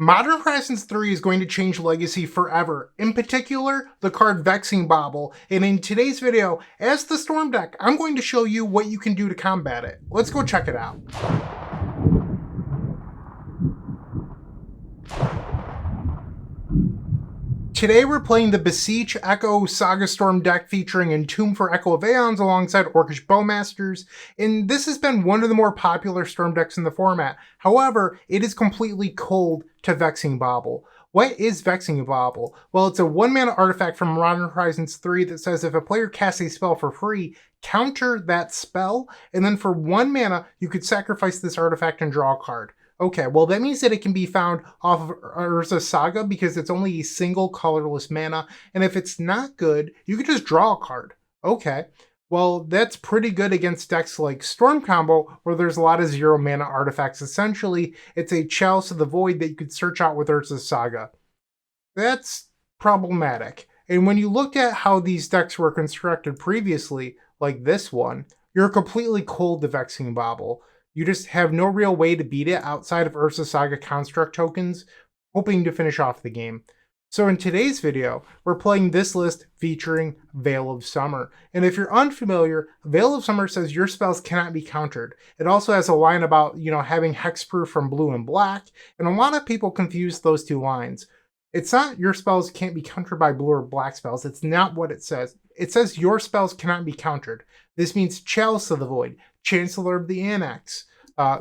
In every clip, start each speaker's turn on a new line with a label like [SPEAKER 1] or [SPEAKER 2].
[SPEAKER 1] Modern Horizons 3 is going to change Legacy forever, in particular, the card Vexing Bauble, and in today's video, as the Storm deck, I'm going to show you what you can do to combat it. Let's go check it out. Today we're playing the Beseech Saga Storm deck featuring Entomb Echo of Eons alongside Orcish Bowmasters, and this has been one of the more popular Storm decks in the format. However, it is completely cold to Vexing Bauble. What is Vexing Bauble? Well, it's a 1-mana artifact from Modern Horizons 3 that says if a player casts a spell for free, counter that spell, and then for 1 mana, you could sacrifice this artifact and draw a card. Okay, well that means that it can be found off of Urza Saga because it's only a single colorless mana, and if it's not good, you could just draw a card. Okay, well that's pretty good against decks like Storm Combo, where there's a lot of 0 mana artifacts. Essentially, it's a Chalice of the Void that you could search out with Urza Saga. That's problematic. And when you looked at how these decks were constructed previously, like this one, you're completely cold to Vexing Bauble. You just have no real way to beat it outside of Urza Saga construct tokens, hoping to finish off the game. So in today's video, we're playing this list featuring Veil of Summer. And if you're unfamiliar, Veil of Summer says your spells cannot be countered. It also has a line about, having hexproof from blue and black, and a lot of people confuse those two lines. It's not your spells can't be countered by blue or black spells. It's not what it says. It says your spells cannot be countered. This means Chalice of the Void, Chancellor of the Annex,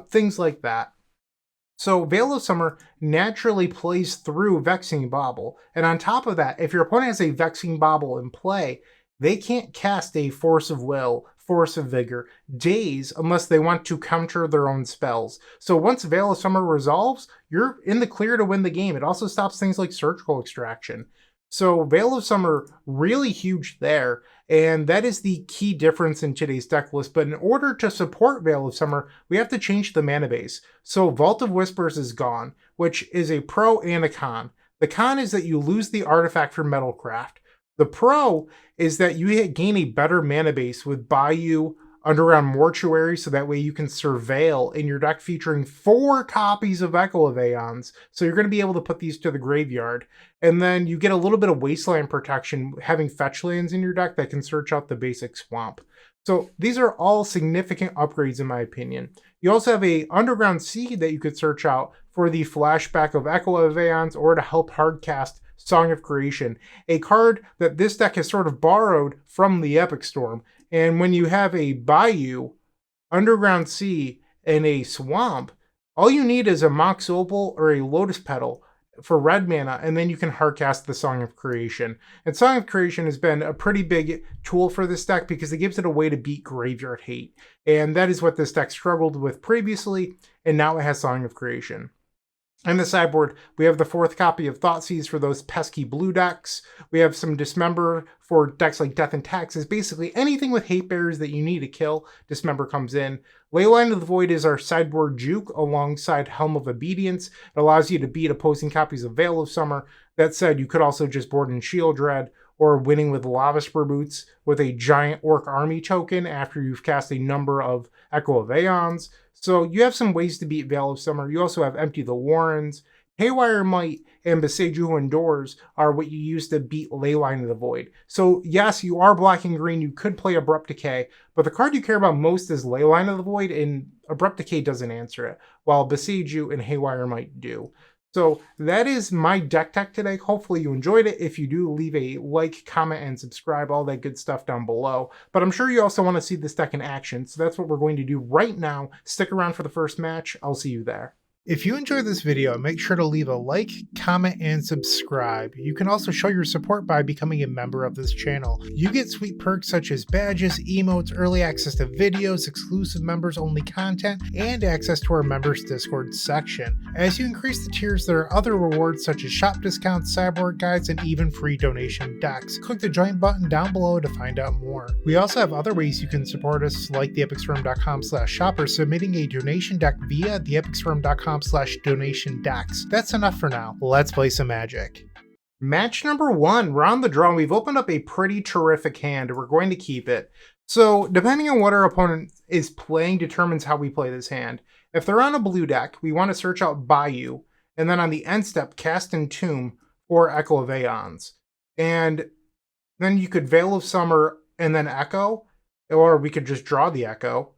[SPEAKER 1] things like that. So Veil of Summer naturally plays through Vexing Bauble. And on top of that, if your opponent has a Vexing Bauble in play, they can't cast a Force of Will, Force of Vigor, Daze unless they want to counter their own spells. So once Veil of Summer resolves, you're in the clear to win the game. It also stops things like Surgical Extraction. So Veil of Summer, really huge there, and that is the key difference in today's deck list. But in order to support Veil of Summer, we have to change the mana base. So Vault of Whispers is gone, which is a pro and a con. The con is that you lose the artifact for Metalcraft. The pro is that you gain a better mana base with Bayou, Underground Mortuary, so that way you can surveil in your deck featuring 4 copies of Echo of Eons. So you're going to be able to put these to the graveyard. And then you get a little bit of Wasteland protection having fetch lands in your deck that can search out the basic swamp. So these are all significant upgrades in my opinion. You also have a Underground Sea that you could search out for the flashback of Echo of Eons or to help hardcast Song of Creation, a card that this deck has sort of borrowed from the Epic Storm. And when you have a Bayou, Underground Sea, and a Swamp, all you need is a Mox Opal or a Lotus Petal for red mana, and then you can hardcast the Song of Creation. And Song of Creation has been a pretty big tool for this deck because it gives it a way to beat Graveyard Hate. And that is what this deck struggled with previously, and now it has Song of Creation. On the sideboard, we have the 4th copy of Thoughtseize for those pesky blue decks. We have some Dismember for decks like Death and Taxes. Basically, anything with hate bearers that you need to kill, Dismember comes in. Leyline of the Void is our sideboard juke alongside Helm of Obedience. It allows you to beat opposing copies of Veil of Summer. That said, you could also just board in Shield Dread or winning with Lava Spur Boots with a giant Orc Army token after you've cast a number of Echo of Eons. So you have some ways to beat Veil of Summer. You also have Empty the Warrens. Haywire Might and Beseech Who Endures are what you use to beat Leyline of the Void. So yes, you are black and green. You could play Abrupt Decay, but the card you care about most is Leyline of the Void, and Abrupt Decay doesn't answer it, while Beseech You and Haywire Might do. So that is my deck tech today. Hopefully you enjoyed it. If you do, leave a like, comment, and subscribe, all that good stuff down below. But I'm sure you also want to see this deck in action, so that's what we're going to do right now. Stick around for the first match. I'll see you there. If you enjoyed this video, make sure to leave a like, comment, and subscribe. You can also show your support by becoming a member of this channel. You get sweet perks such as badges, emotes, early access to videos, exclusive members-only content, and access to our members Discord section. As you increase the tiers, there are other rewards such as shop discounts, sideboard guides, and even free donation decks. Click the join button down below to find out more. We also have other ways you can support us, like theepicstorm.com/shop or submitting a donation deck via theepicstorm.com/donation decks. That's enough for now. Let's play some Magic. Match number 1, we're on the draw. We've opened up a pretty terrific hand. We're going to keep it. So depending on what our opponent is playing determines how we play this hand. If they're on a blue deck, we want to search out Bayou And then on the end step, cast Entomb for Echo of Eons. And then you could Veil of Summer and then Echo, or we could just draw the Echo.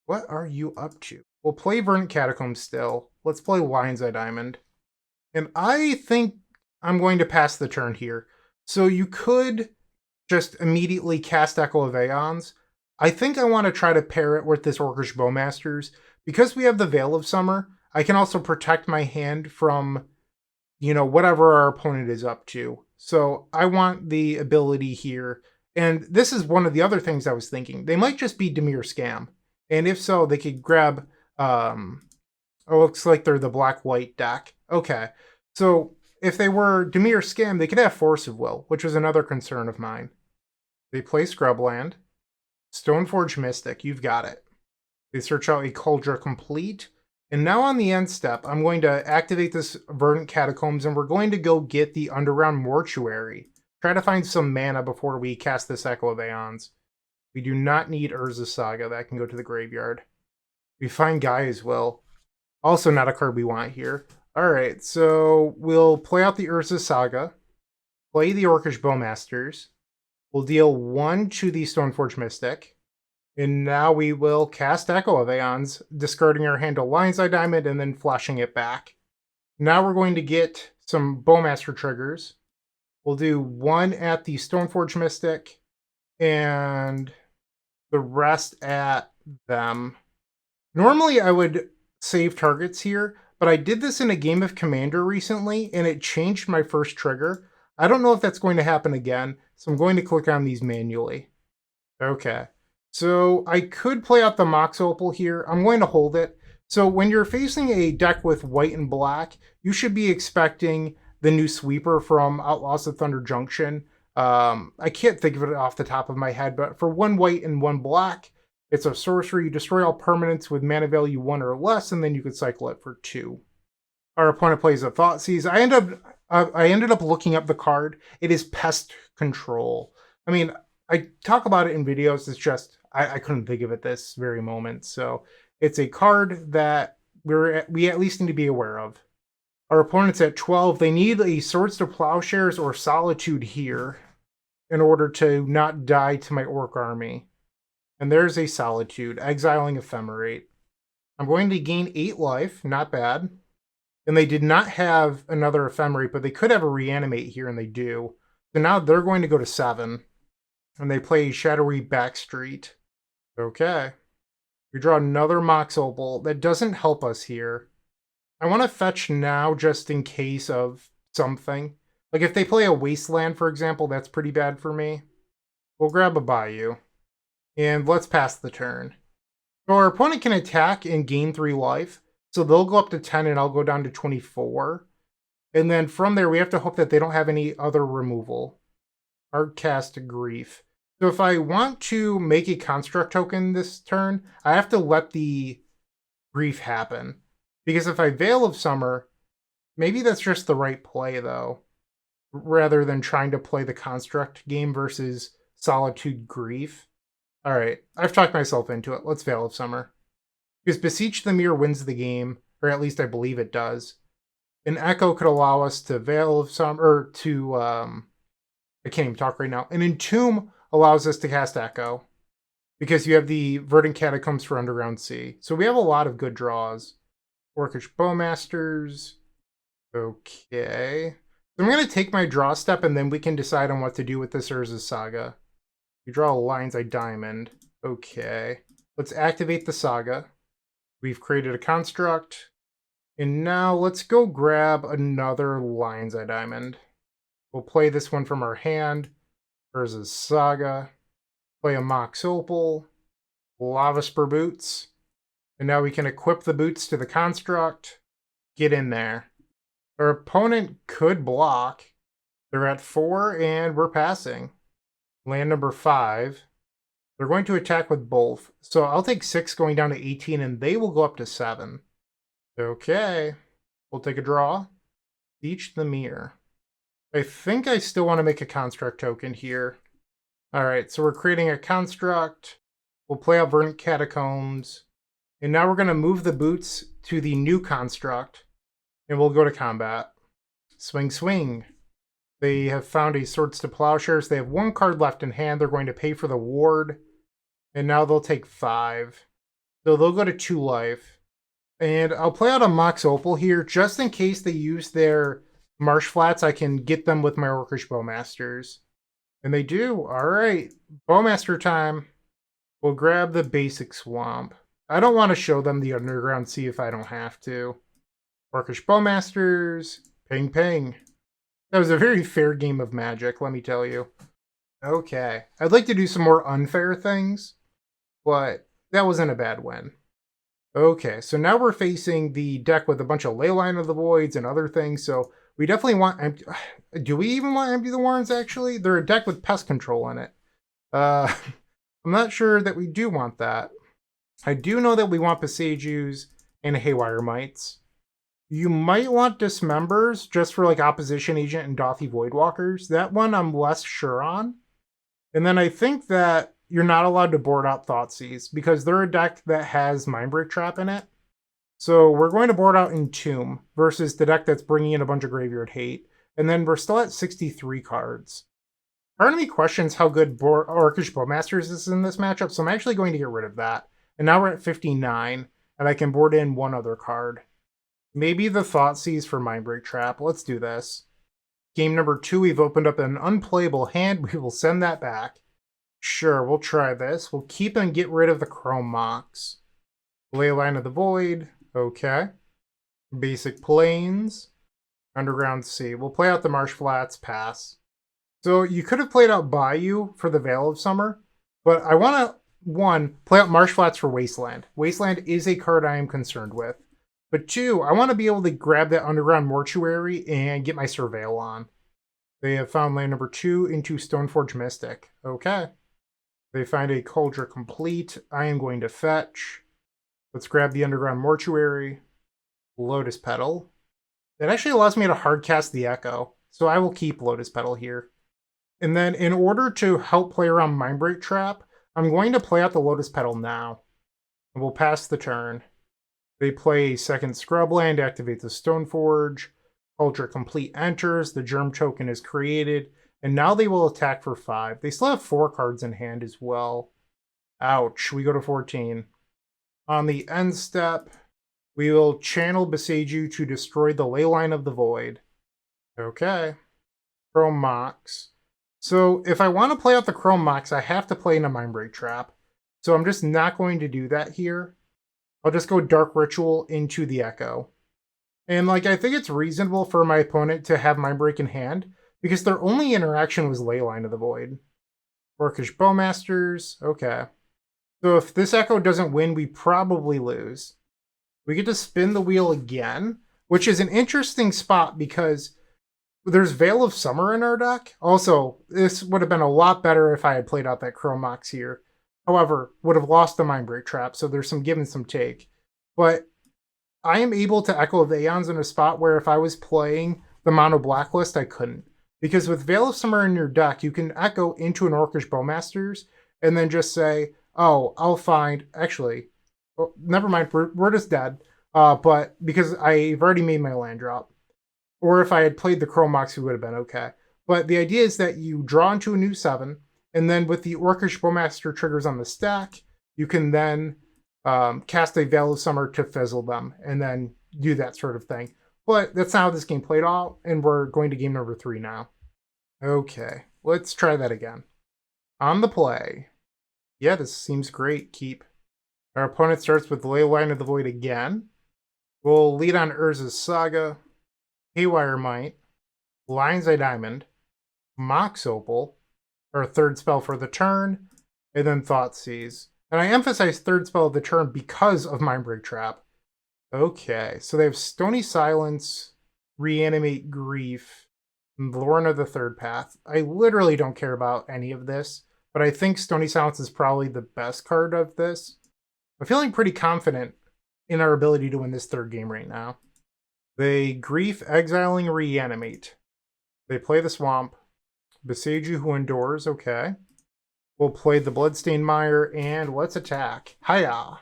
[SPEAKER 1] What are you up to? We'll play Verdant Catacombs still. Let's play Lion's Eye Diamond. And I think I'm going to pass the turn here. So you could just immediately cast Echo of Eons. I think I want to try to pair it with this Orcish Bowmasters. Because we have the Veil of Summer, I can also protect my hand from, whatever our opponent is up to. So I want the ability here. And this is one of the other things I was thinking. They might just be Temur Scam. And if so, they could grab, it looks like they're the black-white deck. Okay. So if they were Temur Scam, they could have Force of Will, which was another concern of mine. They play Scrubland. Stoneforge Mystic, you've got it. They search out a Cauldron Complete. And now on the end step, I'm going to activate this Verdant Catacombs, and we're going to go get the Underground Mortuary. Try to find some mana before we cast this Echo of Eons. We do not need Urza Saga. That can go to the graveyard. We find Guy as well. Also not a card we want here. Alright, so we'll play out the Urza Saga. Play the Orcish Bowmasters. We'll deal 1 to the Stoneforge Mystic. And now we will cast Echo of Eons, discarding our hand to Lion's Eye Diamond and then flashing it back. Now we're going to get some Bowmaster triggers. We'll do 1 at the Stoneforge Mystic and the rest at them. Normally I would save targets here, but I did this in a game of Commander recently and it changed my first trigger. I don't know if that's going to happen again, so I'm going to click on these manually. Okay. So I could play out the Mox Opal here. I'm going to hold it. So when you're facing a deck with white and black, you should be expecting the new sweeper from Outlaws of Thunder Junction. I can't think of it off the top of my head, but for 1 white and 1 black, it's a sorcery. You destroy all permanents with mana value 1 or less, and then you could cycle it for 2. Our opponent plays a Thoughtseize. I ended up looking up the card. It is Pest Control. I mean, I talk about it in videos. It's just I couldn't think of it this very moment. So it's a card that we at least need to be aware of. Our opponent's at 12. They need a Swords to Plowshares or Solitude here in order to not die to my Orc army. And there's a Solitude, exiling Ephemerate. I'm going to gain 8 life, not bad. And they did not have another Ephemerate, but they could have a Reanimate here, and they do. So now they're going to go to 7. And they play Shadowy Backstreet. Okay. We draw another Mox Opal. That doesn't help us here. I want to fetch now just in case of something. Like if they play a Wasteland, for example, that's pretty bad for me. We'll grab a Bayou. And let's pass the turn. So our opponent can attack and gain 3 life. So they'll go up to 10 and I'll go down to 24. And then from there, we have to hope that they don't have any other removal. Artcast Grief. So if I want to make a construct token this turn, I have to let the grief happen. Because if I Veil of Summer, maybe that's just the right play though. Rather than trying to play the construct game versus Solitude Grief. Alright, I've talked myself into it. Let's Veil of Summer. Because Beseech the Mirror wins the game, or at least I believe it does. An Echo could allow us to Veil of Summer, or to, I can't even talk right now. An Entomb allows us to cast Echo, because you have the Verdant Catacombs for Underground Sea. So we have a lot of good draws. Orcish Bowmasters. Okay. So I'm going to take my draw step, and then we can decide on what to do with this Urza Saga. We draw a Lion's Eye Diamond. Okay. Let's activate the Saga. We've created a construct. And now let's go grab another Lion's Eye Diamond. We'll play this one from our hand. Urza's Saga. Play a Mox Opal. Lava Spur Boots. And now we can equip the boots to the construct. Get in there. Our opponent could block. They're at 4 and we're passing. Land number 5. They're going to attack with both. So I'll take 6 going down to 18 and they will go up to 7. Okay. We'll take a draw. Beseech the Mirror. I think I still want to make a construct token here. Alright, so we're creating a construct. We'll play out Verdant Catacombs. And now we're going to move the boots to the new construct. And we'll go to combat. Swing, swing. They have found a Swords to Plowshares. They have 1 card left in hand. They're going to pay for the ward. And now they'll take 5. So they'll go to 2 life. And I'll play out a Mox Opal here, just in case they use their Marsh Flats. I can get them with my Orcish Bowmasters. And they do. Alright. Bowmaster time. We'll grab the basic swamp. I don't want to show them the Underground Sea if I don't have to. Orcish Bowmasters. Ping, ping. That was a very fair game of Magic, let me tell you. Okay. I'd like to do some more unfair things, but that wasn't a bad win. Okay, so now we're facing the deck with a bunch of Leyline of the Voids and other things, so we definitely want empty... Do we even want Empty the Warrens, actually? They're a deck with pest control in it. I'm not sure that we do want that. I do know that we want Beseech's and Haywire Mites. You might want Dismembers just for like Opposition Agent and Dothy Voidwalkers. That one I'm less sure on. And then I think that you're not allowed to board out Thoughtseize because they're a deck that has Mindbreak Trap in it. So we're going to board out Entomb versus the deck that's bringing in a bunch of Graveyard Hate. And then we're still at 63 cards. Part of me questions how good Orcish Bowmasters is in this matchup, so I'm actually going to get rid of that. And now we're at 59, and I can board in 1 other card. Maybe the Thoughtseize for Mindbreak Trap. Let's do this. Game number 2, we've opened up an unplayable hand. We will send that back. Sure, we'll try this. We'll keep and get rid of the Chrome Mox. Leyline of the Void. Okay. Basic Plains. Underground Sea. We'll play out the Marsh Flats. Pass. So you could have played out Bayou for the Veil of Summer, but I want to, 1, play out Marsh Flats for Wasteland. Wasteland is a card I am concerned with. But 2, I want to be able to grab that Underground Mortuary and get my Surveil on. They have found land number 2 into Stoneforge Mystic. Okay. They find a Cauldron Complete. I am going to fetch. Let's grab the Underground Mortuary. Lotus Petal. That actually allows me to hardcast the Echo, so I will keep Lotus Petal here. And then in order to help play around Mindbreak Trap, I'm going to play out the Lotus Petal now. And we'll pass the turn. They play a second Scrubland, activate the Stoneforge. Cauldron Complete enters, the Germ Token is created, and now they will attack for 5. They still have 4 cards in hand as well. Ouch, we go to 14. On the end step, we will channel Beseech to destroy the Leyline of the Void. Okay. Chrome Mox. So if I want to play out the Chrome Mox, I have to play in a Mindbreak Trap. So I'm just not going to do that here. I'll just go Dark Ritual into the Echo. And like I think it's reasonable for my opponent to have Mindbreak in hand, because their only interaction was Leyline of the Void. Orcish Bowmasters. Okay. So if this Echo doesn't win, we probably lose. We get to spin the wheel again, which is an interesting spot because there's Veil of Summer in our deck. Also, this would have been a lot better if I had played out that Chrome Mox here. However, would have lost the Mindbreak Trap, so there's some give and some take. But I am able to Echo of Aeons in a spot where if I was playing the Mono Blacklist, I couldn't. Because with Veil of Summer in your deck, you can Echo into an Orcish Bowmasters and then just say, oh, I'll find... Actually, oh, never mind, we're just dead. But because I've already made my land drop. Or if I had played the Chrome Mox, it would have been okay. But the idea is that you draw into a new 7, and then with the Orcish Bowmaster triggers on the stack, you can then cast a Veil of Summer to fizzle them, and then do that sort of thing. But that's not how this game played out, and we're going to game number 3 now. Okay, let's try that again. On the play. Yeah, this seems great. Keep. Our opponent starts with Leyline of the Void again. We'll lead on Urza's Saga, Haywire Mite, Lion's Eye Diamond, Mox Opal, our third spell for the turn, and then Thoughtseize. And I emphasize third spell of the turn because of Mindbreak Trap. Okay, so they have Stony Silence, Reanimate Grief, and Lorna the Third Path. I literally don't care about any of this, but I think Stony Silence is probably the best card of this. I'm feeling pretty confident in our ability to win this third game right now. They Grief, Exiling, Reanimate. They play the Swamp. Beseech who endures, okay. We'll play the Bloodstained Mire, and let's attack. Hiya!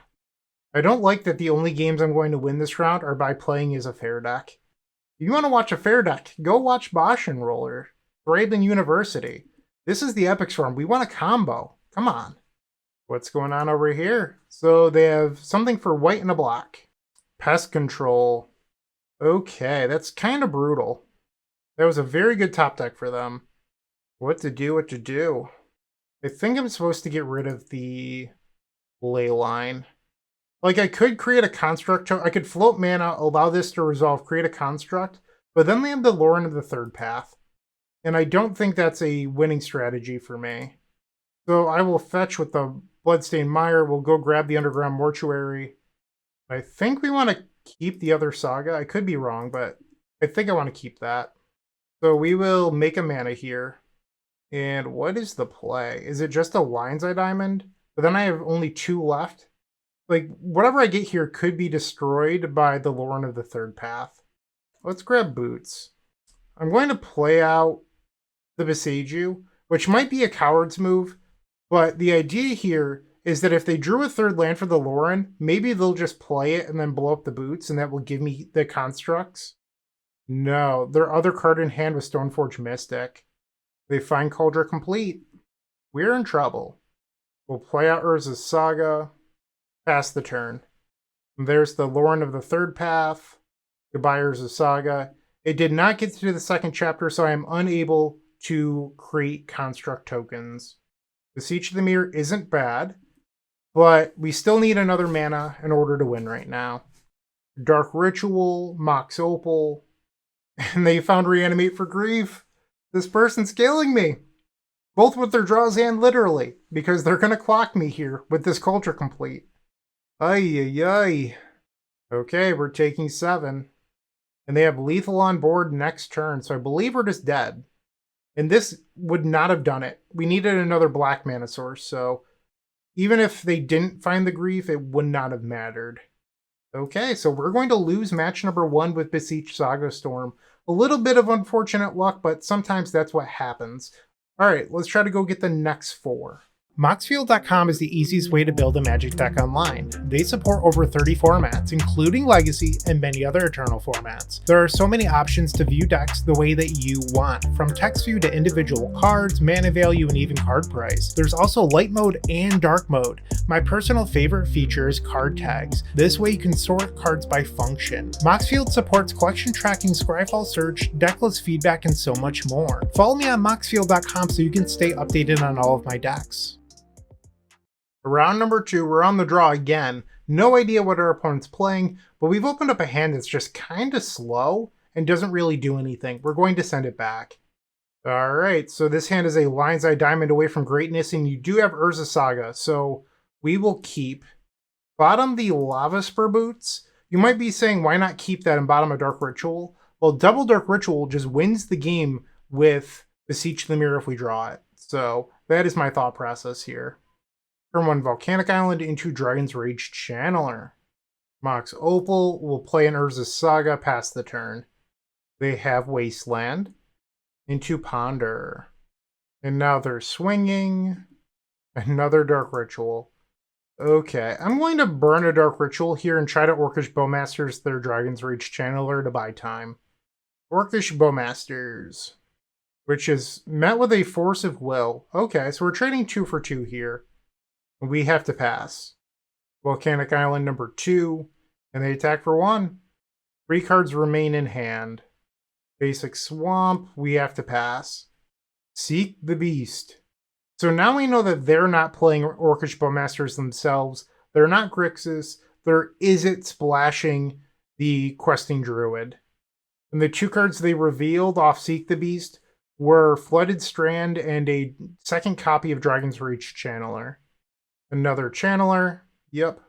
[SPEAKER 1] I don't like that the only games I'm going to win this round are by playing as a fair deck. You want to watch a fair deck, go watch Bosch and Roller, Thraben University. This is the Epic Storm. We want a combo. Come on. What's going on over here? So they have something for white and a black. Pest Control. Okay, that's kind of brutal. That was a very good top deck for them. What to do. I think I'm supposed to get rid of the ley line. Like, I could create a construct. I could float mana, allow this to resolve, create a construct, but then they have the Lauren of the third path. And I don't think that's a winning strategy for me. So I will fetch with the Bloodstained Mire. We'll go grab the Underground Mortuary. I think we want to keep the other Saga. I could be wrong, but I think I want to keep that. So we will make a mana here. And what is the play? Is it just a Lion's Eye Diamond? But then I have only 2 left. Like, whatever I get here could be destroyed by the Lauren of the third path. Let's grab Boots. I'm going to play out the Beseech, which might be a coward's move, but the idea here is that if they drew a third land for the Lauren, maybe they'll just play it and then blow up the Boots, and that will give me the constructs. No, their other card in hand was Stoneforge Mystic. They find Cauldron complete. We're in trouble. We'll play out Urza's Saga. Pass the turn. And there's the Lauren of the third path. Goodbye, Urza's Saga. It did not get to the second chapter, so I am unable to create construct tokens. Beseech the Mirror isn't bad, but we still need another mana in order to win right now. Dark Ritual, Mox Opal, and they found Reanimate for Grief. This person's killing me. Both with their draws and literally, because they're going to clock me here with this Culture Complete. Ay. Okay, we're taking 7. And they have lethal on board next turn, so I believe we're just dead. And this would not have done it. We needed another black mana source, so even if they didn't find the grief, it would not have mattered. Okay, so we're going to lose match number 1 with Beseech Saga Storm. A little bit of unfortunate luck, but sometimes that's what happens. Alright, let's try to go get the next 4. Moxfield.com is the easiest way to build a Magic deck online. They support over 30 formats, including Legacy and many other Eternal formats. There are so many options to view decks the way that you want, from text view to individual cards, mana value, and even card price. There's also light mode and dark mode. My personal favorite feature is card tags. This way you can sort cards by function. Moxfield supports collection tracking, Scryfall search, decklist feedback, and so much more. Follow me on Moxfield.com so you can stay updated on all of my decks. Round number 2, we're on the draw again. No idea what our opponent's playing, but we've opened up a hand that's just kind of slow and doesn't really do anything. We're going to send it back. Alright, so this hand is a Lion's Eye Diamond away from greatness, and you do have Urza Saga, so we will keep. Bottom the Lava Spur Boots. You might be saying, why not keep that and bottom a Dark Ritual? Well, double Dark Ritual just wins the game with Beseech the Mirror if we draw it. So that is my thought process here. Turn 1 Volcanic Island into Dragon's Rage Channeler. Mox Opal will play an Urza's Saga past the turn. They have Wasteland into Ponder. And now they're swinging. Another Dark Ritual. Okay, I'm going to burn a Dark Ritual here and try to Orcish Bowmasters their Dragon's Rage Channeler to buy time. Orcish Bowmasters, which is met with a Force of Will. Okay, so we're trading 2 for 2 here. We have to pass. Volcanic Island number 2, and they attack for 1. 3 cards remain in hand. Basic Swamp, we have to pass. Seek the Beast. So now we know that they're not playing Orcish Bowmasters themselves. They're not Grixis. They're Izzet splashing the Questing Druid. And the 2 cards they revealed off Seek the Beast were Flooded Strand and a second copy of Dragon's Reach Channeler. Another Channeler. Yep.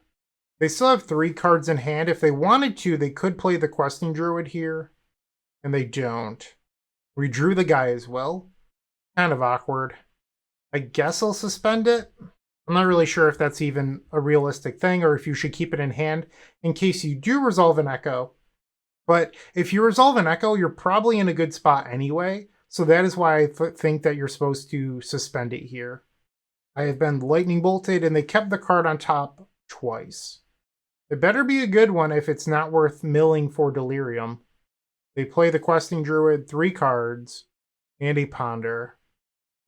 [SPEAKER 1] They still have 3 cards in hand. If they wanted to, they could play the Questing Druid here. And they don't. We drew the guy as well. Kind of awkward. I guess I'll suspend it. I'm not really sure if that's even a realistic thing or if you should keep it in hand in case you do resolve an Echo. But if you resolve an Echo, you're probably in a good spot anyway. So that is why I think that you're supposed to suspend it here. I have been lightning bolted, and they kept the card on top twice. It better be a good one if it's not worth milling for Delirium. They play the Questing Druid, 3 cards, and a Ponder.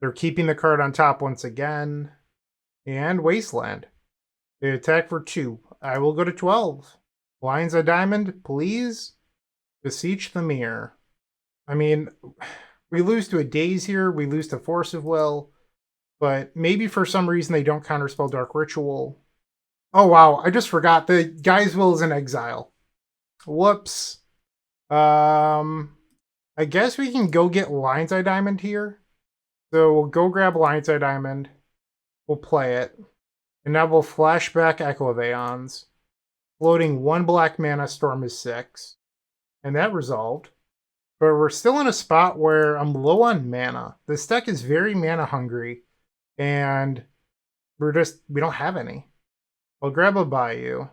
[SPEAKER 1] They're keeping the card on top once again. And Wasteland. They attack for 2. I will go to 12. Lines of Diamond, please. Beseech the Mirror. I mean, we lose to a Daze here. We lose to Force of Will. But maybe for some reason they don't counterspell Dark Ritual. Oh, wow. I just forgot. The Guy's Will is in exile. Whoops. I guess we can go get Lion's Eye Diamond here. So we'll go grab Lion's Eye Diamond. We'll play it. And now we'll flashback Echo of Eons. Floating 1 black mana, Storm is 6. And that resolved. But we're still in a spot where I'm low on mana. This deck is very mana hungry. And we don't have any. I'll grab a Bayou.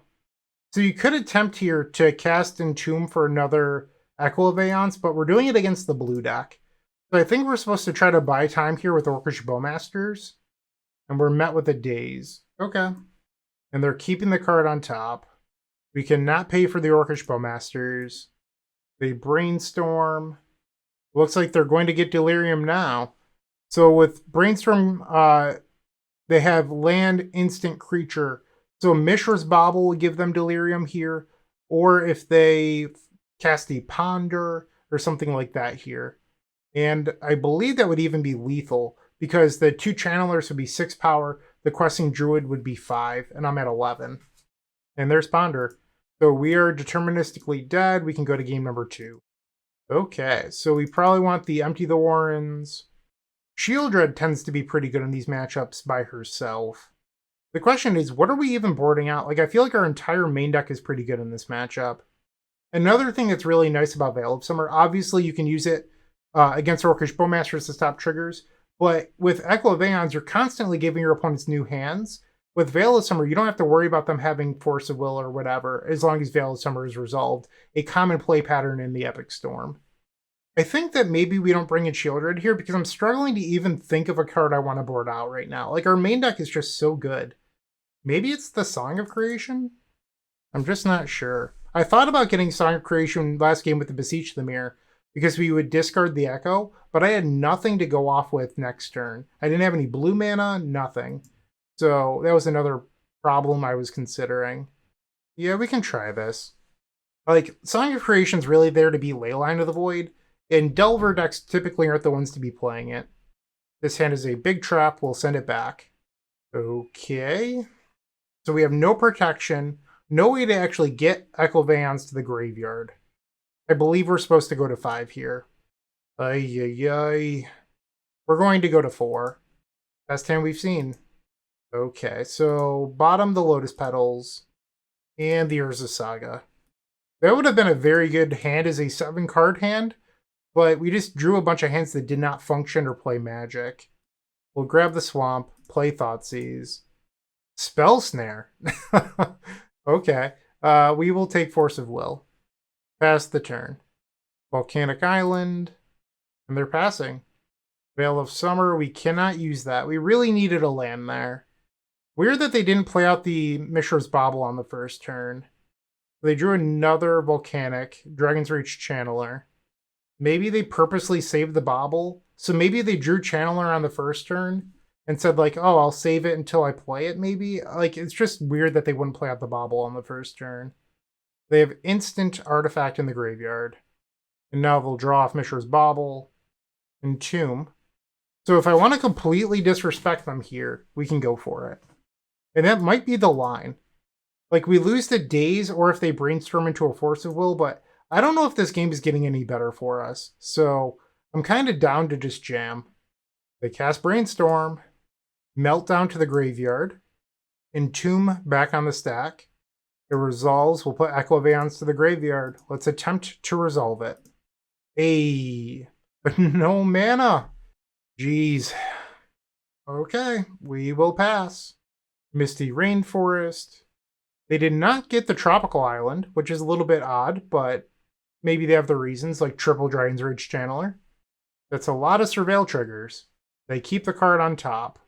[SPEAKER 1] So you could attempt here to cast Entomb for another Echo of Eons, but we're doing it against the blue deck. So I think we're supposed to try to buy time here with Orcish Bowmasters. And we're met with a Daze. Okay. And they're keeping the card on top. We cannot pay for the Orcish Bowmasters. They brainstorm. Looks like they're going to get Delirium now. So with Brainstorm, they have land, instant, creature. So Mishra's Bauble will give them Delirium here. Or if they cast a Ponder or something like that here. And I believe that would even be lethal, because the 2 Channelers would be 6 power, the Questing Druid would be 5, and I'm at 11. And there's Ponder. So we are deterministically dead. We can go to game number 2. Okay, so we probably want the Empty the Warrens. Shieldred tends to be pretty good in these matchups by herself. The question is, what are we even boarding out? Like, I feel like our entire main deck is pretty good in this matchup. Another thing that's really nice about Veil of Summer, obviously you can use it against Orcish Bowmasters to stop triggers, but with Echo of Eons, you're constantly giving your opponents new hands. With Veil of Summer, you don't have to worry about them having Force of Will or whatever, as long as Veil of Summer is resolved, a common play pattern in the Epic Storm. I think that maybe we don't bring in Shieldred here, because I'm struggling to even think of a card I want to board out right now. Like, our main deck is just so good. Maybe it's the Song of Creation? I'm just not sure. I thought about getting Song of Creation last game with the Beseech the Mirror, because we would discard the Echo, but I had nothing to go off with next turn. I didn't have any blue mana, nothing. So that was another problem I was considering. Yeah, we can try this. Like, Song of Creation's really there to be Leyline of the Void, and Delver decks typically aren't the ones to be playing it. This hand is a big trap, we'll send it back. Okay. So we have no protection, no way to actually get Echo of Eons to the graveyard. I believe we're supposed to go to 5 here. Ay. We're going to go to 4. Best hand we've seen. Okay, so bottom the Lotus Petals and the Urza Saga. That would have been a very good hand as a 7-card hand, but we just drew a bunch of hands that did not function or play Magic. We'll grab the Swamp, play Thoughtseize. Spell Snare. Okay, we will take Force of Will. Pass the turn. Volcanic Island, and they're passing. Veil of Summer, we cannot use that. We really needed a land there. Weird that they didn't play out the Mishra's Bauble on the first turn. They drew another Volcanic, Dragon's Reach Channeler. Maybe they purposely saved the Bauble. So maybe they drew Channeler on the first turn and said, like, oh, I'll save it until I play it, maybe? Like, it's just weird that they wouldn't play out the Bauble on the first turn. They have instant Artifact in the graveyard. And now they'll draw off Mishra's Bauble. Entomb. So if I want to completely disrespect them here, we can go for it. And that might be the line. Like, we lose to Daze, or if they brainstorm into a Force of Will, but I don't know if this game is getting any better for us. So I'm kind of down to just jam. They cast Brainstorm, Meltdown to the graveyard, Entomb back on the stack. It resolves. We'll put Echo of Eons to the graveyard. Let's attempt to resolve it. But no mana. Jeez. Okay, we will pass. Misty Rainforest. They did not get the Tropical Island, which is a little bit odd, but maybe they have the reasons, like triple Dragon's Rage Channeler. That's a lot of Surveil triggers. They keep the card on top,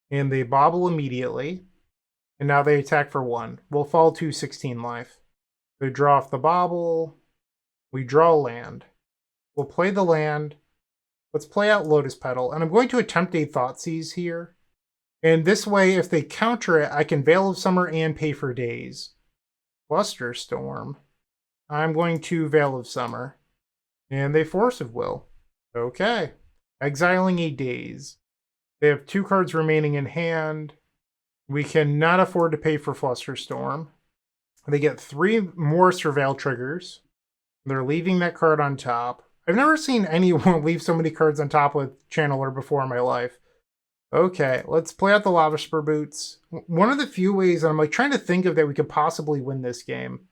[SPEAKER 1] and they bobble immediately, and now they attack for 1. We'll fall to 16 life. They draw off the Bauble. We draw a land. We'll play the land. Let's play out Lotus Petal. And I'm going to attempt a Thoughtseize here. And this way, if they counter it, I can Veil of Summer and pay for days. Flusterstorm. I'm going to Veil of Summer. And they Force of Will. Okay. Exiling a Daze. They have 2 cards remaining in hand. We cannot afford to pay for Flusterstorm. They get 3 more Surveil triggers. They're leaving that card on top. I've never seen anyone leave so many cards on top with Channeler before in my life. Okay, let's play out the Lava Spur Boots. One of the few ways I'm trying to think of that we could possibly win this game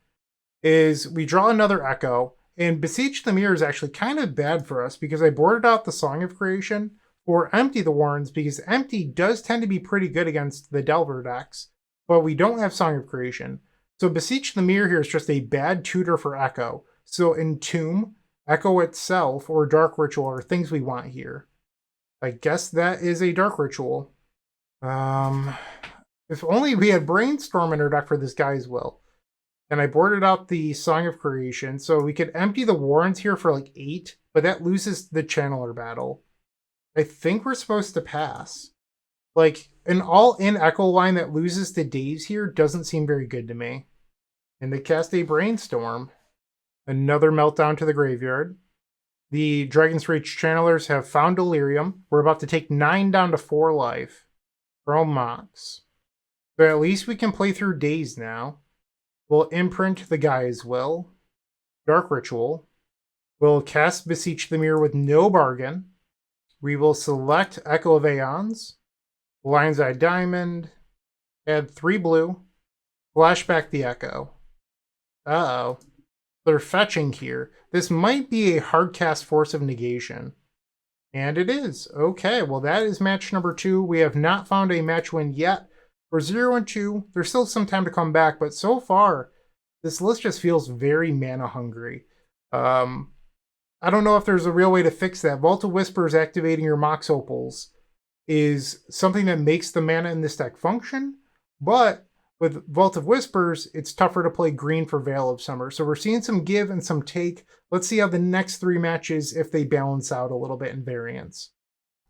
[SPEAKER 1] is we draw another Echo, and Beseech the Mirror is actually kind of bad for us because I boarded out the Song of Creation or Empty the Warrens because Empty does tend to be pretty good against the Delver decks, but we don't have Song of Creation. So Beseech the Mirror here is just a bad tutor for Echo. So Entomb, Echo itself, or Dark Ritual are things we want here. I guess that is a Dark Ritual. If only we had Brainstorm in our deck for this guy as well. And I boarded out the Song of Creation, so we could empty the Warrens here for like 8, but that loses the Channeler battle. I think we're supposed to pass. Like, an all-in Echo line that loses to Daze here doesn't seem very good to me. And they cast a Brainstorm. Another Meltdown to the graveyard. The Dragon's Rage Channelers have found Delirium. We're about to take 9 down to 4 life. Chrome Mox. But at least we can play through Daze now. We'll imprint the guy as well. Dark Ritual. We'll cast Beseech the Mirror with no bargain. We will select Echo of Eons. Lion's Eye Diamond. Add 3 blue. Flashback the Echo. Uh-oh. They're fetching here. This might be a hard cast Force of Negation. And it is. Okay, well that is match number 2. We have not found a match win yet. For 0 and 2, there's still some time to come back, but so far, this list just feels very mana hungry. I don't know if there's a real way to fix that. Vault of Whispers activating your Mox Opals is something that makes the mana in this deck function, but with Vault of Whispers, it's tougher to play green for Veil of Summer. So we're seeing some give and some take. Let's see how the next 3 matches, if they balance out a little bit in variance.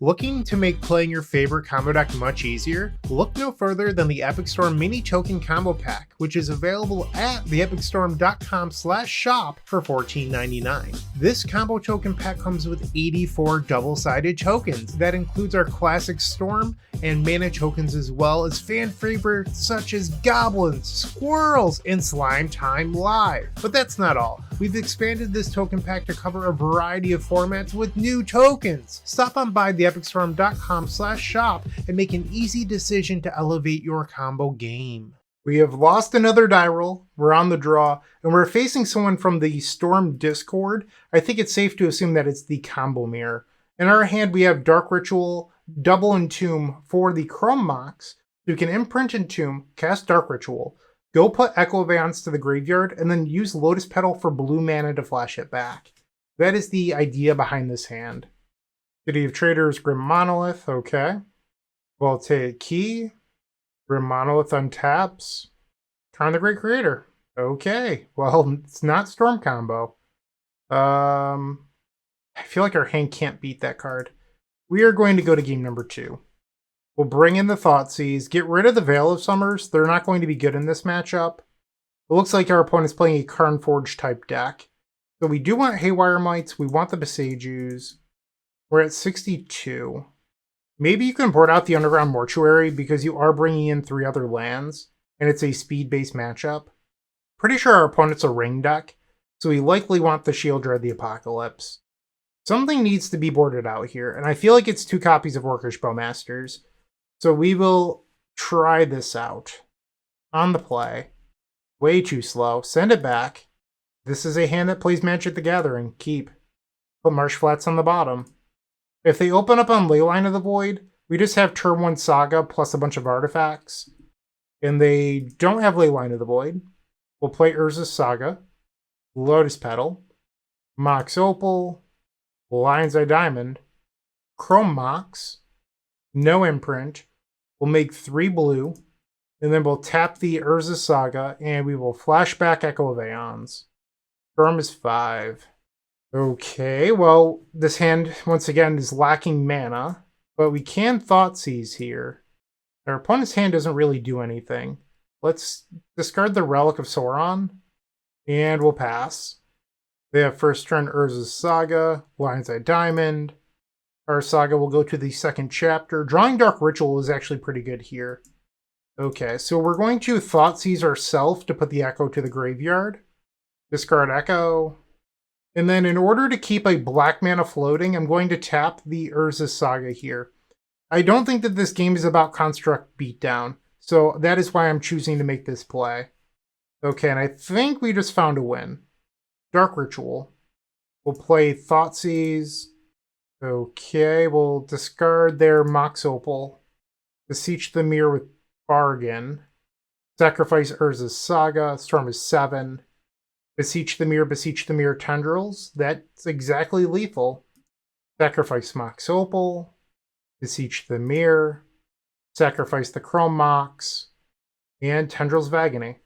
[SPEAKER 1] Looking to make playing your favorite combo deck much easier? Look no further than the Epic Storm Mini Token Combo Pack, which is available at theepicstorm.com/shop for $14.99. This combo token pack comes with 84 double-sided tokens. That includes our classic Storm and mana tokens as well as fan favorites such as Goblins, Squirrels, and Slime Time Live. But that's not all. We've expanded this token pack to cover a variety of formats with new tokens. Stop on by theepicstorm.com/shop and make an easy decision to elevate your combo game. We have lost another die roll, we're on the draw, and we're facing someone from the Storm Discord. I think it's safe to assume that it's the Combo Mirror. In our hand we have Dark Ritual, double Entomb for the Chrome Mox. You can imprint Entomb, cast Dark Ritual, go put Echo of Eons to the graveyard, and then use Lotus Petal for blue mana to flash it back. That is the idea behind this hand. City of Traders, Grim Monolith, okay. Voltaic Key, Grim Monolith untaps. Karn the Great Creator, okay. Well, it's not Storm combo. I feel like our hand can't beat that card. We are going to go to game number 2. We'll bring in the Thoughtseize, get rid of the Veil of Summers. They're not going to be good in this matchup. It looks like our opponent's playing a Karn Forge type deck. So we do want Haywire Mites, we want the Beseeches. We're at 62. Maybe you can board out the Underground Mortuary because you are bringing in 3 other lands, and it's a speed-based matchup. Pretty sure our opponent's a ring deck, so we likely want the Shield Dread the Apocalypse. Something needs to be boarded out here, and I feel like it's 2 copies of Orcish Bowmasters. So we will try this out. On the play. Way too slow. Send it back. This is a hand that plays Magic the Gathering. Keep. Put Marsh Flats on the bottom. If they open up on Leyline of the Void, we just have turn 1 Saga plus a bunch of artifacts. And they don't have Leyline of the Void. We'll play Urza's Saga, Lotus Petal, Mox Opal, Lion's Eye Diamond, Chrome Mox, no imprint. We'll make 3 blue, and then we'll tap the Urza Saga, and we will flashback Echo of Eons. Storm is 5. Okay, well, this hand, once again, is lacking mana, but we can Thoughtseize here. Our opponent's hand doesn't really do anything. Let's discard the Relic of Sauron, and we'll pass. They have first turn Urza's Saga, Lion's Eye Diamond. Our saga will go to the second chapter. Drawing Dark Ritual is actually pretty good here. Okay, so we're going to Thoughtseize ourselves to put the Echo to the graveyard. Discard Echo. And then in order to keep a black mana floating, I'm going to tap the Urza Saga here. I don't think that this game is about Construct Beatdown, so that is why I'm choosing to make this play. Okay, and I think we just found a win. Dark Ritual. We'll play Thoughtseize. Okay, we'll discard their Mox Opal. Beseech the Mirror with Bargain. Sacrifice Urza's Saga. Storm is 7. Beseech the Mirror Tendrils. That's exactly lethal. Sacrifice Mox Opal. Beseech the Mirror. Sacrifice the Chrome Mox. And Tendrils of Agony.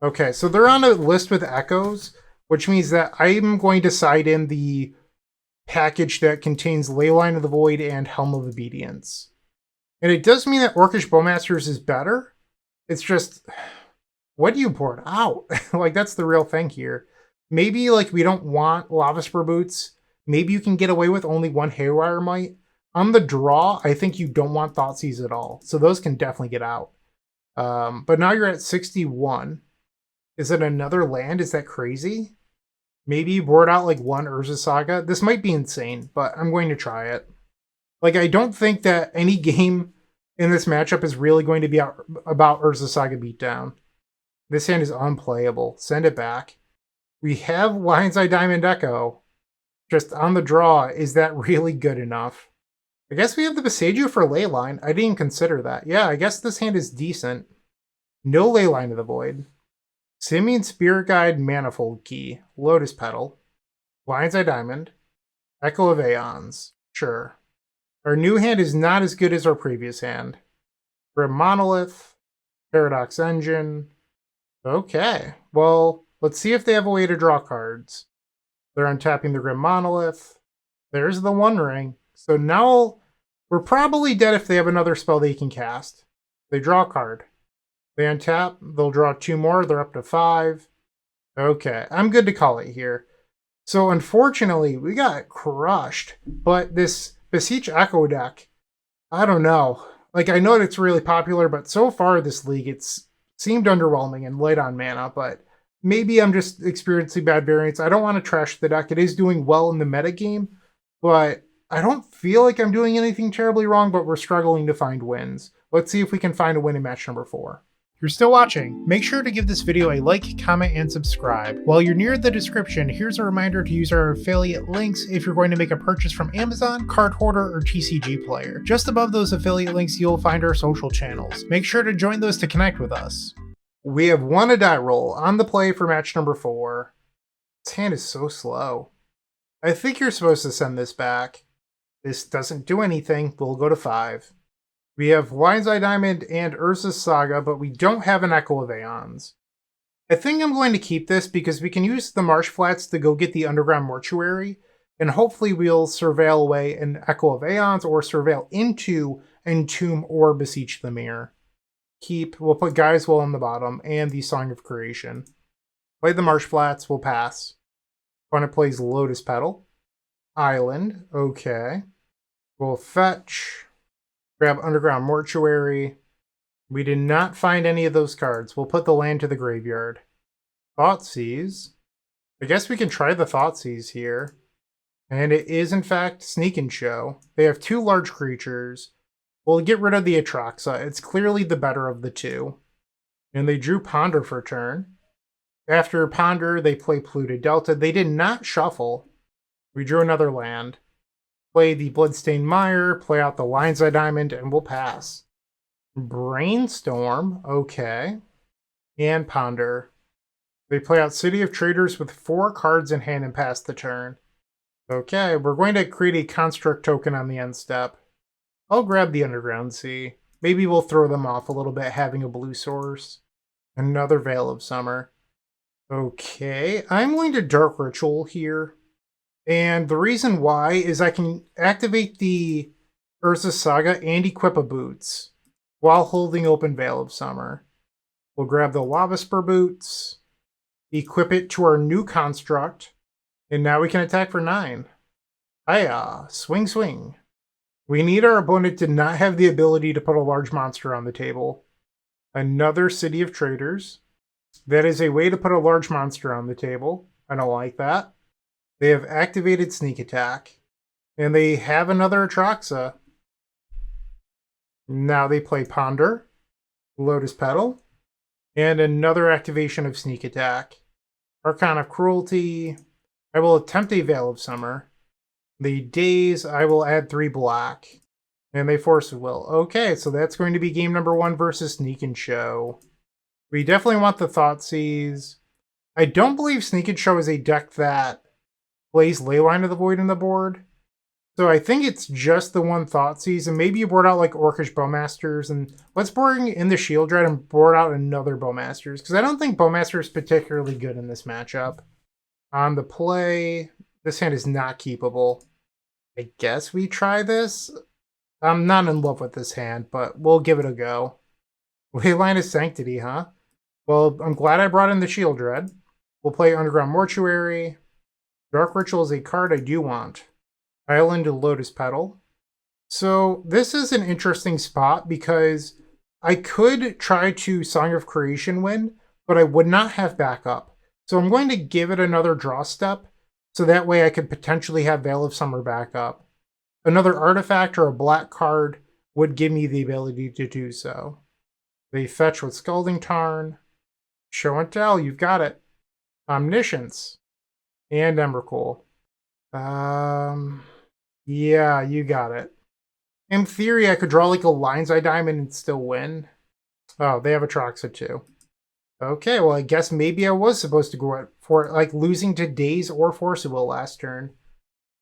[SPEAKER 1] Okay, so they're on a list with Echoes, which means that I'm going to side in the package that contains Leyline of the Void and Helm of Obedience. And it does mean that Orcish Bowmasters is better. It's just, what do you port out? Like, that's the real thing here. Maybe, like, we don't want Lava Spur Boots. Maybe you can get away with only one Haywire Might. On the draw, I think you don't want Thoughtseize at all. So those can definitely get out. But now you're at 61. Is it another land? Is that crazy? Maybe you board out like one Urza Saga. This might be insane, but I'm going to try it. Like, I don't think that any game in this matchup is really going to be about Urza Saga Beatdown. This hand is unplayable. Send it back. We have Lion's Eye Diamond Echo. Just on the draw, is that really good enough? I guess we have the Beseiju for Leyline. I didn't consider that. Yeah, I guess this hand is decent. No Leyline of the Void. Simian Spirit Guide Manifold Key. Lotus Petal. Lion's Eye Diamond. Echo of Eons. Sure. Our new hand is not as good as our previous hand. Grim Monolith. Paradox Engine. Okay. Well, let's see if they have a way to draw cards. They're untapping the Grim Monolith. There's the One Ring. So now we're probably dead if they have another spell they can cast. They draw a card. They untap. They'll draw 2 more. They're up to 5. Okay. I'm good to call it here. So unfortunately, we got crushed. But this Beseech Echo deck, I don't know. Like, I know it's really popular, but so far this league, it's seemed underwhelming and light on mana, but maybe I'm just experiencing bad variants. I don't want to trash the deck. It is doing well in the metagame, but I don't feel like I'm doing anything terribly wrong, but we're struggling to find wins. Let's see if we can find a win in match number 4. If you're still watching, make sure to give this video a like, comment, and subscribe. While you're near the description, here's a reminder to use our affiliate links if you're going to make a purchase from Amazon, Card Hoarder, or TCG Player. Just above those affiliate links, you'll find our social channels. Make sure to join those to connect with us. We have won a die roll on the play for match number 4. This hand is so slow. I think you're supposed to send this back. This doesn't do anything. We'll go to 5. We have Lion's Eye Diamond and Urza's Saga, but we don't have an Echo of Eons. I think I'm going to keep this because we can use the Marsh Flats to go get the Underground Mortuary, and hopefully we'll surveil away an Echo of Eons or surveil into Entomb or Beseech the Mirror. Keep. We'll put Geiswell on the bottom and the Song of Creation. Play the Marsh Flats. We'll pass. Opponent plays Lotus Petal. Island. Okay. We'll fetch. Grab Underground Mortuary. We did not find any of those cards. We'll put the land to the graveyard. Thoughtseize. I guess we can try the Thoughtseize here. And it is, in fact, Sneak and Show. They have 2 large creatures. We'll get rid of the Atraxa. It's clearly the better of the 2. And they drew Ponder for turn. After Ponder, they play Polluted Delta. They did not shuffle. We drew another land. Play the Bloodstained Mire, play out the Lion's Eye Diamond, and we'll pass. Brainstorm, okay. And Ponder. They play out City of Traders with 4 cards in hand and pass the turn. Okay, we're going to create a Construct token on the end step. I'll grab the Underground Sea. Maybe we'll throw them off a little bit having a blue source. Another Veil of Summer. Okay, I'm going to Dark Ritual here. And the reason why is I can activate the Urza Saga and equip a Boots while holding open Veil of Summer. We'll grab the Lava Spur Boots, equip it to our new construct, and now we can attack for 9. Hiya, swing swing. We need our opponent to not have the ability to put a large monster on the table. Another City of Traders. That is a way to put a large monster on the table. I don't like that. They have activated Sneak Attack. And they have another Atraxa. Now they play Ponder, Lotus Petal, and another activation of Sneak Attack. Archon of Cruelty. I will attempt a Veil of Summer. The Daze, I will add 3 black. And they Force of Will. Okay, so that's going to be game number 1 versus Sneak and Show. We definitely want the Thoughtseize. I don't believe Sneak and Show is a deck that plays Leyline of the Void in the board. So I think it's just the one Thoughtseize, and maybe you board out like Orcish Bowmasters, and let's bring in the Shield Dread and board out another Bowmasters, because I don't think Bowmaster is particularly good in this matchup. On the play, this hand is not keepable. I guess we try this. I'm not in love with this hand, but we'll give it a go. Leyline of Sanctity, huh? Well, I'm glad I brought in the Shield Dread. We'll play Underground Mortuary. Dark Ritual is a card I do want. Island of Lotus Petal. So this is an interesting spot because I could try to Song of Creation win, but I would not have backup. So I'm going to give it another draw step, so that way I could potentially have Veil of Summer backup. Another artifact or a black card would give me the ability to do so. They fetch with Scalding Tarn. Show and Tell, you've got it. Omniscience. And Emrakul. Yeah, you got it. In theory, I could draw like a Lion's Eye Diamond and still win. Oh, they have Atraxa too. Okay, well, I guess maybe I was supposed to go for like losing to Daze or Force of Will last turn.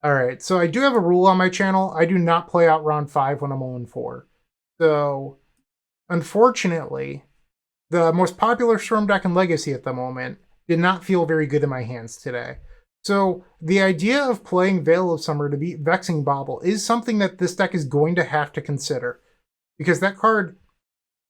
[SPEAKER 1] Alright, so I do have a rule on my channel. I do not play out round 5 when I'm 0-4. So, unfortunately, the most popular Storm deck in Legacy at the moment did not feel very good in my hands today. So the idea of playing Veil of Summer to beat Vexing Bauble is something that this deck is going to have to consider, because that card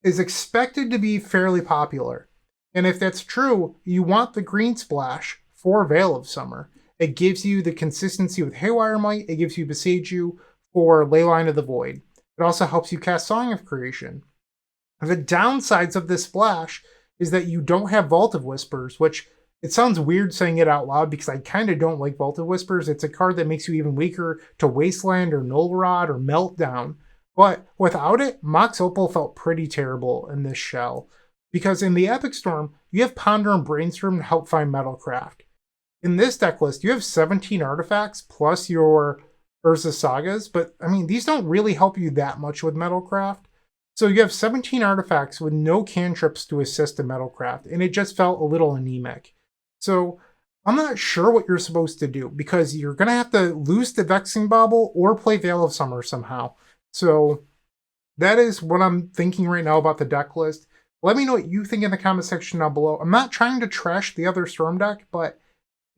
[SPEAKER 1] is expected to be fairly popular. And if that's true, you want the green splash for Veil of Summer. It gives you the consistency with Haywire Might. It gives you Beseech for Leyline of the Void. It also helps you cast Song of Creation. The downsides of this splash is that you don't have Vault of Whispers, which it sounds weird saying it out loud because I kind of don't like Vault of Whispers. It's a card that makes you even weaker to Wasteland or Null Rod or Meltdown. But without it, Mox Opal felt pretty terrible in this shell. Because in the Epic Storm, you have Ponder and Brainstorm to help find Metalcraft. In this deck list, you have 17 artifacts plus your Urza Sagas, but I mean, these don't really help you that much with Metalcraft. So you have 17 artifacts with no cantrips to assist in Metalcraft, and it just felt a little anemic. So I'm not sure what you're supposed to do, because you're going to have to lose the Vexing Bauble or play Veil of Summer somehow. So that is what I'm thinking right now about the deck list. Let me know what you think in the comment section down below. I'm not trying to trash the other Storm deck, but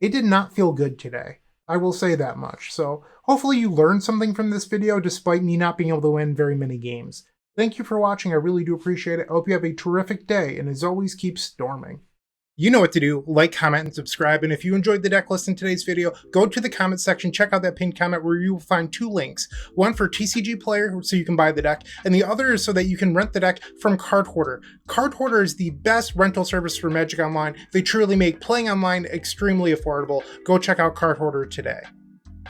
[SPEAKER 1] it did not feel good today. I will say that much. So hopefully you learned something from this video despite me not being able to win very many games. Thank you for watching. I really do appreciate it. I hope you have a terrific day, and as always, keep storming. You know what to do. Like, comment, and subscribe. And if you enjoyed the deck list in today's video, go to the comment section, check out that pinned comment where you will find 2 links. One for TCG Player, so you can buy the deck, and the other is so that you can rent the deck from Card Hoarder. Card Hoarder is the best rental service for Magic Online. They truly make playing online extremely affordable. Go check out Card Hoarder today.